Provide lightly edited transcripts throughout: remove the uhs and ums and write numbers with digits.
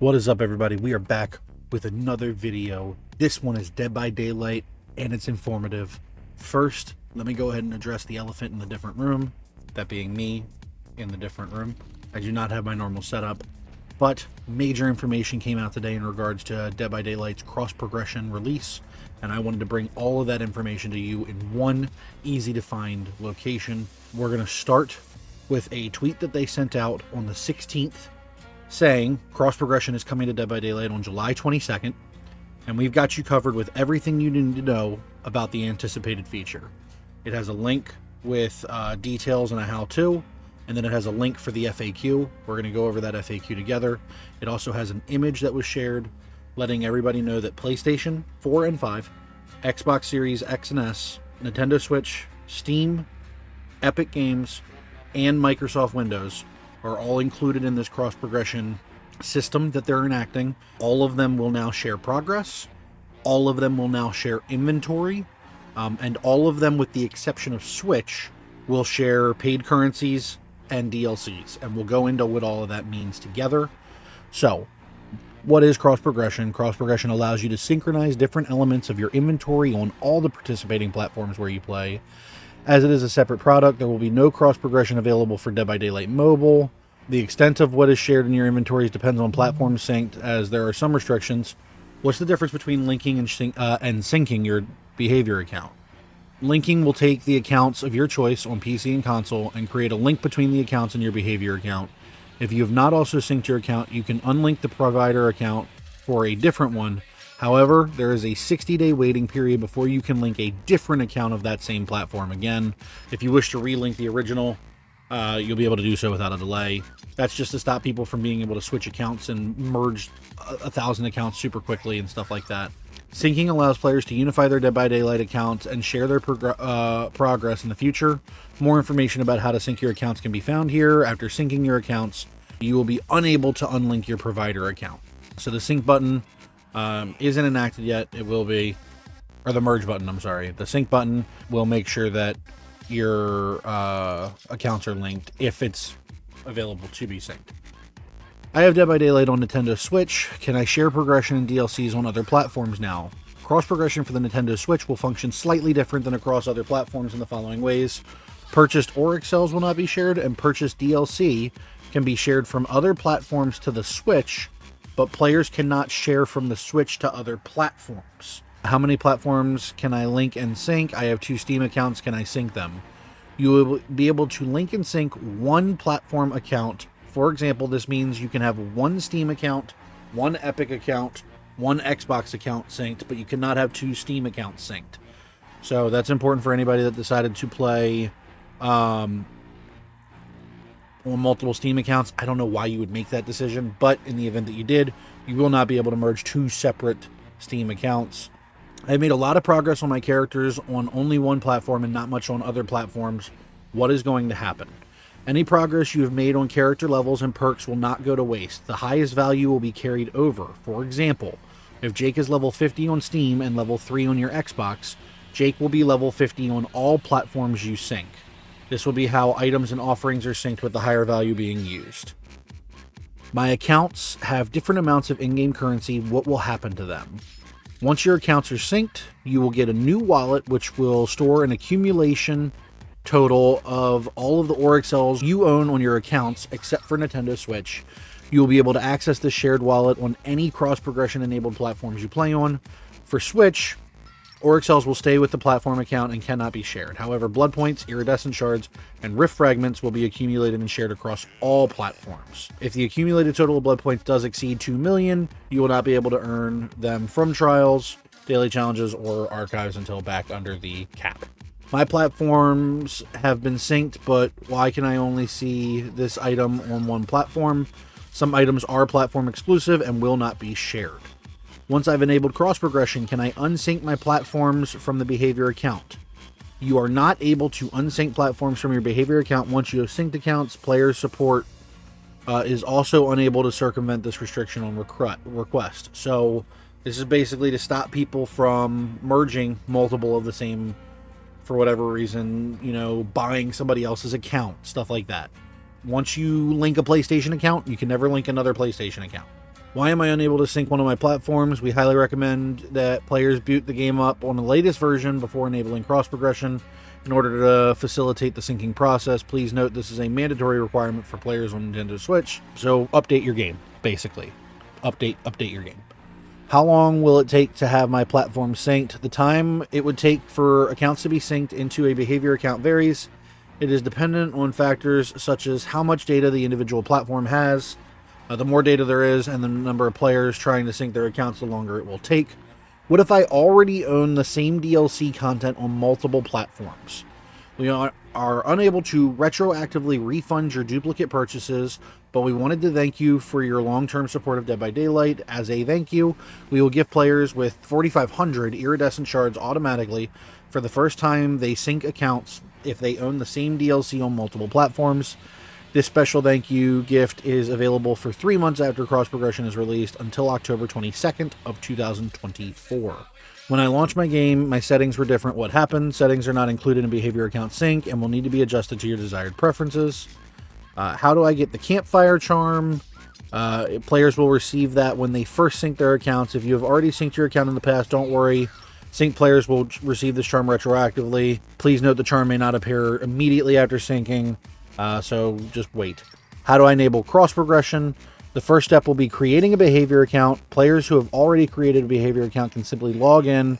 What is up, everybody? We are back with another video. This one is Dead by Daylight, and it's informative. First, let me go ahead and address the elephant in the different room, that being me in the different room. I do not have my normal setup, but major information came out today in regards to Dead by Daylight's cross-progression release, and I wanted to bring all of that information to you in one easy-to-find location. We're going to start with a tweet that they sent out on the 16th, saying cross progression is coming to Dead by Daylight on July 22nd, and we've got you covered with everything you need to know about the anticipated feature. It has a link with details and a how-to, and then it has a link for the FAQ. We're going to go over that FAQ together. It also has an image that was shared letting everybody know that PlayStation 4 and 5, Xbox Series X and S, Nintendo Switch, Steam, Epic Games, and Microsoft Windows are all included in this cross-progression system that they're enacting. All of them will now share progress. All of them will now share inventory. And all of them, with the exception of Switch, will share paid currencies and DLCs. And we'll go into what all of that means together. So, what is cross-progression? Cross-progression allows you to synchronize different elements of your inventory on all the participating platforms where you play. As it is a separate product, there will be no cross-progression available for Dead by Daylight Mobile. The extent of what is shared in your inventories depends on platform synced, as there are some restrictions. What's the difference between linking and syncing your behavior account? Linking will take the accounts of your choice on PC and console and create a link between the accounts in your behavior account. If you have not also synced your account, you can unlink the provider account for a different one. However, there is a 60-day waiting period before you can link a different account of that same platform again. If you wish to relink the original, you'll be able to do so without a delay. That's just to stop people from being able to switch accounts and merge 1,000 accounts super quickly and stuff like that. Syncing allows players to unify their Dead by Daylight accounts and share their progress in the future. More information about how to sync your accounts can be found here. After syncing your accounts, you will be unable to unlink your provider account. So the sync button isn't enacted yet. It will be, or the merge button, I'm sorry. The sync button will make sure that your accounts are linked if it's available to be synced. I have Dead by Daylight on Nintendo Switch. Can I share progression and DLCs on other platforms now? Cross progression for the Nintendo Switch will function slightly different than across other platforms in the following ways. Purchased Auric cells will not be shared, and purchased DLC can be shared from other platforms to the Switch, but players cannot share from the Switch to other platforms. How many platforms can I link and sync? I have 2 Steam accounts. Can I sync them? You will be able to link and sync one platform account. For example, this means you can have one Steam account, one Epic account, one Xbox account synced, but you cannot have 2 Steam accounts synced. So that's important for anybody that decided to play on multiple Steam accounts. I don't know why you would make that decision, but in the event that you did, you will not be able to merge 2 separate Steam accounts. I've made a lot of progress on my characters on only one platform and not much on other platforms. What is going to happen? Any progress you have made on character levels and perks will not go to waste. The highest value will be carried over. For example, if Jake is level 50 on Steam and level 3 on your Xbox, Jake will be level 50 on all platforms you sync. This will be how items and offerings are synced with the higher value being used. My accounts have different amounts of in-game currency. What will happen to them? Once your accounts are synced, you will get a new wallet which will store an accumulation total of all of the Auric cells you own on your accounts except for Nintendo Switch. You will be able to access this shared wallet on any cross-progression enabled platforms you play on. For Switch, Auric cells will stay with the platform account and cannot be shared. However, blood points, iridescent shards, and rift fragments will be accumulated and shared across all platforms. If the accumulated total of blood points does exceed 2 million, you will not be able to earn them from trials, daily challenges, or archives until back under the cap. My platforms have been synced, but why can I only see this item on one platform? Some items are platform exclusive and will not be shared. Once I've enabled cross-progression, can I unsync my platforms from the behavior account? You are not able to unsync platforms from your behavior account once you have synced accounts. Player support is also unable to circumvent this restriction on request. So this is basically to stop people from merging multiple of the same, for whatever reason, buying somebody else's account, stuff like that. Once you link a PlayStation account, you can never link another PlayStation account. Why am I unable to sync one of my platforms? We highly recommend that players boot the game up on the latest version before enabling cross progression in order to facilitate the syncing process. Please note this is a mandatory requirement for players on Nintendo Switch. So update your game, basically. Update your game. How long will it take to have my platform synced? The time it would take for accounts to be synced into a behavior account varies. It is dependent on factors such as how much data the individual platform has. The more data there is and the number of players trying to sync their accounts, the longer it will take. What if I already own the same DLC content on multiple platforms? We are unable to retroactively refund your duplicate purchases, but we wanted to thank you for your long-term support of Dead by Daylight. As a thank you, we will give players with 4,500 iridescent shards automatically for the first time they sync accounts if they own the same DLC on multiple platforms. This special thank you gift is available for 3 months after cross progression is released until October 22nd of 2024. When I launched my game, my settings were different. What happened? Settings are not included in behavior account sync and will need to be adjusted to your desired preferences. How do I get the campfire charm? Players will receive that when they first sync their accounts. If you have already synced your account in the past, don't worry. Sync players will receive this charm retroactively. Please note the charm may not appear immediately after syncing. So just wait. How do I enable cross progression? The first step will be creating a behavior account. Players who have already created a behavior account can simply log in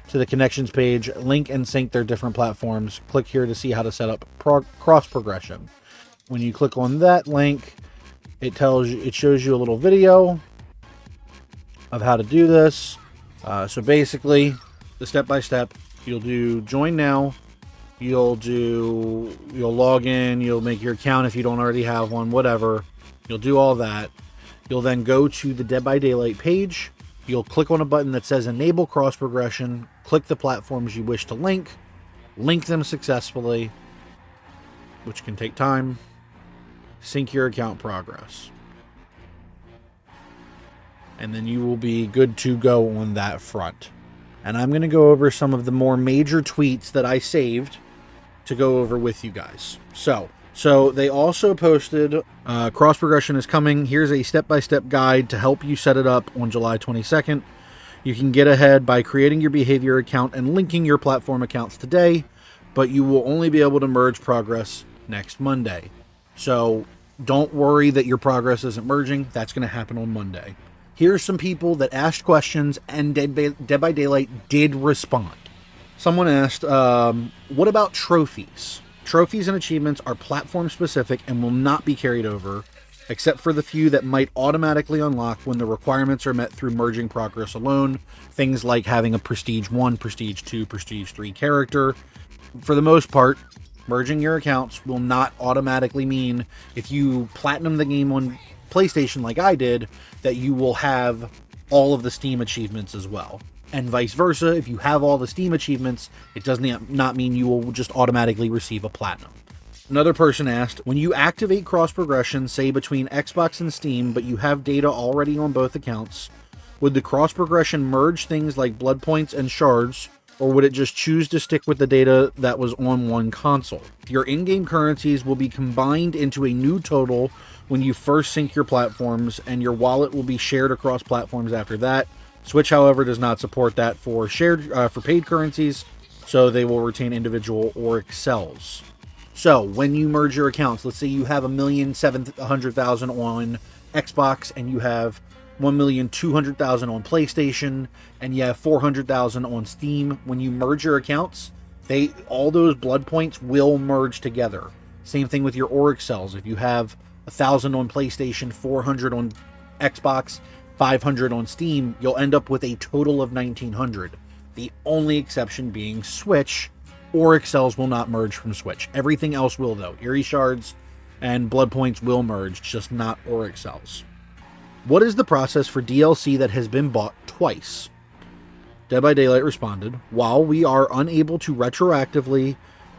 to the connections page, link and sync their different platforms. Click here to see how to set up cross progression. When you click on that link, it shows you a little video of how to do this. So basically, the step-by-step, you'll do join now. You'll log in, you'll make your account if you don't already have one, whatever. You'll do all that. You'll then go to the Dead by Daylight page. You'll click on a button that says Enable Cross Progression. Click the platforms you wish to link them successfully, which can take time. Sync your account progress. And then you will be good to go on that front. And I'm going to go over some of the more major tweets that I saved to go over with you guys. So they also posted cross progression is coming. Here's a step-by-step guide to help you set it up on July 22nd. You can get ahead by creating your behavior account and linking your platform accounts today, but you will only be able to merge progress next Monday. So don't worry that your progress isn't merging. That's going to happen on Monday. Here's some people that asked questions and Dead by Daylight did respond. Someone asked, what about trophies? Trophies and achievements are platform specific and will not be carried over, except for the few that might automatically unlock when the requirements are met through merging progress alone. Things like having a Prestige 1, Prestige 2, Prestige 3 character. For the most part, merging your accounts will not automatically mean if you platinum the game on PlayStation like I did, that you will have all of the Steam achievements as well. And vice versa, if you have all the Steam achievements, it does not mean you will just automatically receive a platinum. Another person asked, when you activate cross progression, say between Xbox and Steam, but you have data already on both accounts, would the cross progression merge things like blood points and shards, or would it just choose to stick with the data that was on one console? Your in-game currencies will be combined into a new total when you first sync your platforms, and your wallet will be shared across platforms after that. Switch, however, does not support that for paid currencies, so they will retain individual auric cells. So when you merge your accounts, let's say you have 1,700,000 on Xbox and you have 1,200,000 on PlayStation and you have 400,000 on Steam. When you merge your accounts, all those blood points will merge together. Same thing with your auric cells. If you have 1,000 on PlayStation, 400 on Xbox, 500 on Steam, you'll end up with a total of 1,900. The only exception being Switch. Auric cells will not merge from Switch. Everything else will, though. Eerie shards and blood points will merge, just not auric cells. What is the process for DLC that has been bought twice? Dead by Daylight responded, while we are unable to retroactively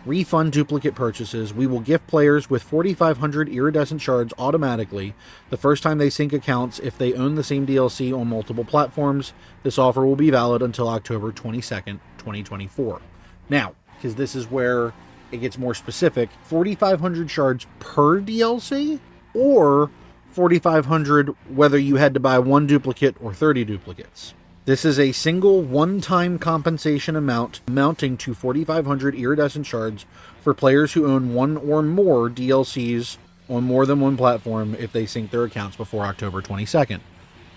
refund duplicate purchases, we will gift players with 4,500 iridescent shards automatically the first time they sync accounts if they own the same DLC on multiple platforms. This offer will be valid until October 22nd, 2024. Now, because this is where it gets more specific, 4,500 shards per DLC or $4,500 whether you had to buy 1 duplicate or 30 duplicates. This is a single one-time compensation amount amounting to 4,500 iridescent shards for players who own 1 or more DLCs on more than one platform if they sync their accounts before October 22nd.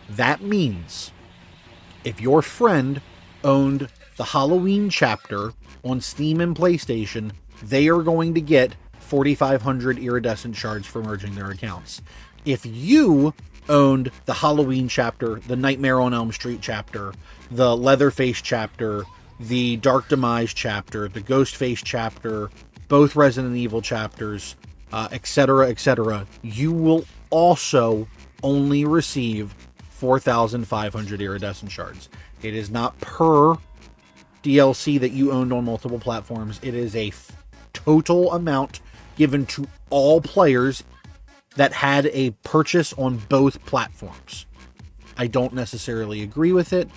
That means if your friend owned the Halloween chapter on Steam and PlayStation, they are going to get 4,500 iridescent shards for merging their accounts. If you owned the Halloween chapter, the Nightmare on Elm Street chapter, the Leatherface chapter, the Dark Demise chapter, the Ghostface chapter, both Resident Evil chapters, etc., etc., you will also only receive 4,500 iridescent shards. It is not per DLC that you owned on multiple platforms. It is a total amount given to all players that had a purchase on both platforms. I don't necessarily agree with it.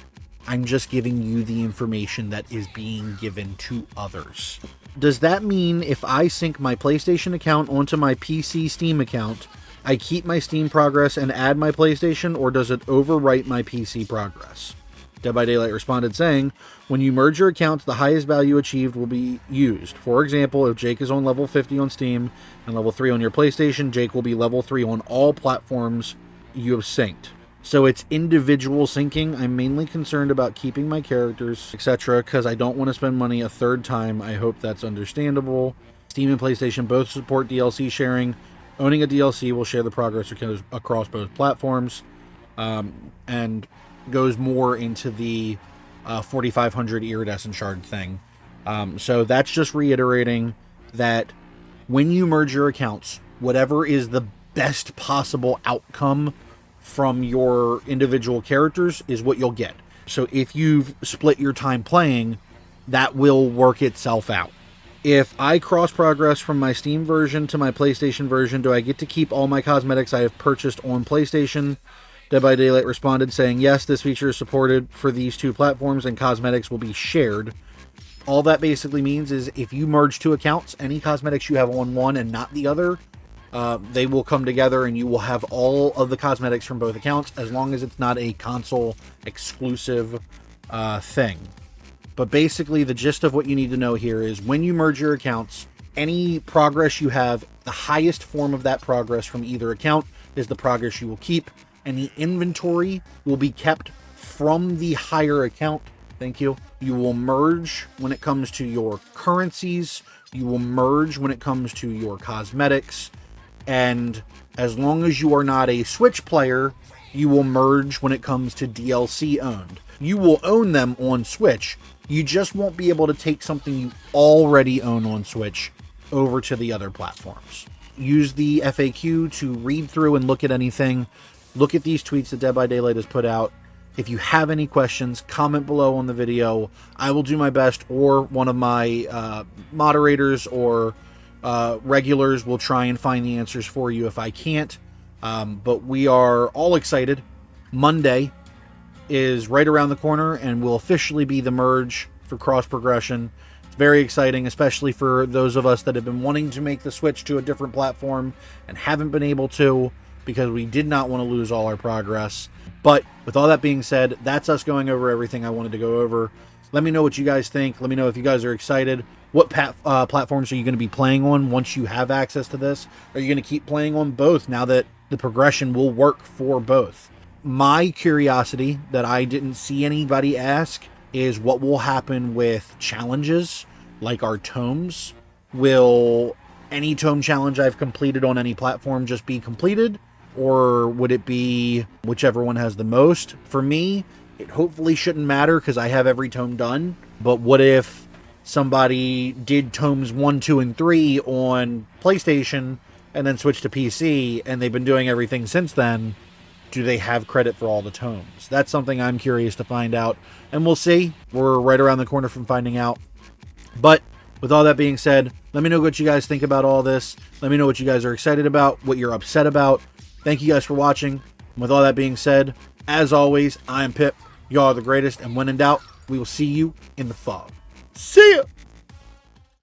I'm just giving you the information that is being given to others. Does that mean if I sync my PlayStation account onto my PC Steam account, I keep my Steam progress and add my PlayStation, or does it overwrite my PC progress? Dead by Daylight responded saying, when you merge your accounts, the highest value achieved will be used. For example, if Jake is on level 50 on Steam and level 3 on your PlayStation, Jake will be level 3 on all platforms you have synced. So it's individual syncing. I'm mainly concerned about keeping my characters, etc., because I don't want to spend money a third time. I hope that's understandable. Steam and PlayStation both support DLC sharing. Owning a DLC will share the progress across both platforms, and goes more into the 4,500 iridescent shard thing. So that's just reiterating that when you merge your accounts, whatever is the best possible outcome from your individual characters is what you'll get. So if you've split your time playing, that will work itself out. If I cross progress from my Steam version to my PlayStation version, do I get to keep all my cosmetics I have purchased on PlayStation? Dead by Daylight responded saying, yes, this feature is supported for these two platforms and cosmetics will be shared. All that basically means is if you merge two accounts, any cosmetics you have on one and not the other, they will come together and you will have all of the cosmetics from both accounts, as long as it's not a console exclusive thing. But basically the gist of what you need to know here is when you merge your accounts, any progress you have, the highest form of that progress from either account is the progress you will keep. And the inventory will be kept from the higher account. Thank you. You will merge when it comes to your currencies. You will merge when it comes to your cosmetics. And as long as you are not a Switch player, you will merge when it comes to DLC owned. You will own them on Switch. You just won't be able to take something you already own on Switch over to the other platforms. Use the FAQ to read through and look at anything. Look at these tweets that Dead by Daylight has put out. If you have any questions, comment below on the video. I will do my best, or one of my moderators or regulars will try and find the answers for you if I can't. But we are all excited. Monday is right around the corner and will officially be the merge for cross progression. It's very exciting, especially for those of us that have been wanting to make the switch to a different platform and haven't been able to, because we did not want to lose all our progress. But with all that being said, that's us going over everything I wanted to go over. Let me know what you guys think. Let me know if you guys are excited. What platforms are you going to be playing on once you have access to this? Are you going to keep playing on both now that the progression will work for both? My curiosity that I didn't see anybody ask is what will happen with challenges like our tomes. Will any tome challenge I've completed on any platform just be completed? Or would it be whichever one has the most? For me, it hopefully shouldn't matter because I have every tome done. But what if somebody did tomes 1, 2, and 3 on PlayStation and then switched to PC and they've been doing everything since then? Do they have credit for all the tomes? That's something I'm curious to find out. And we'll see. We're right around the corner from finding out. But with all that being said, let me know what you guys think about all this. Let me know what you guys are excited about, what you're upset about. Thank you guys for watching. With all that being said, as always, I am Pip. Y'all are the greatest. And when in doubt, we will see you in the fog. See ya!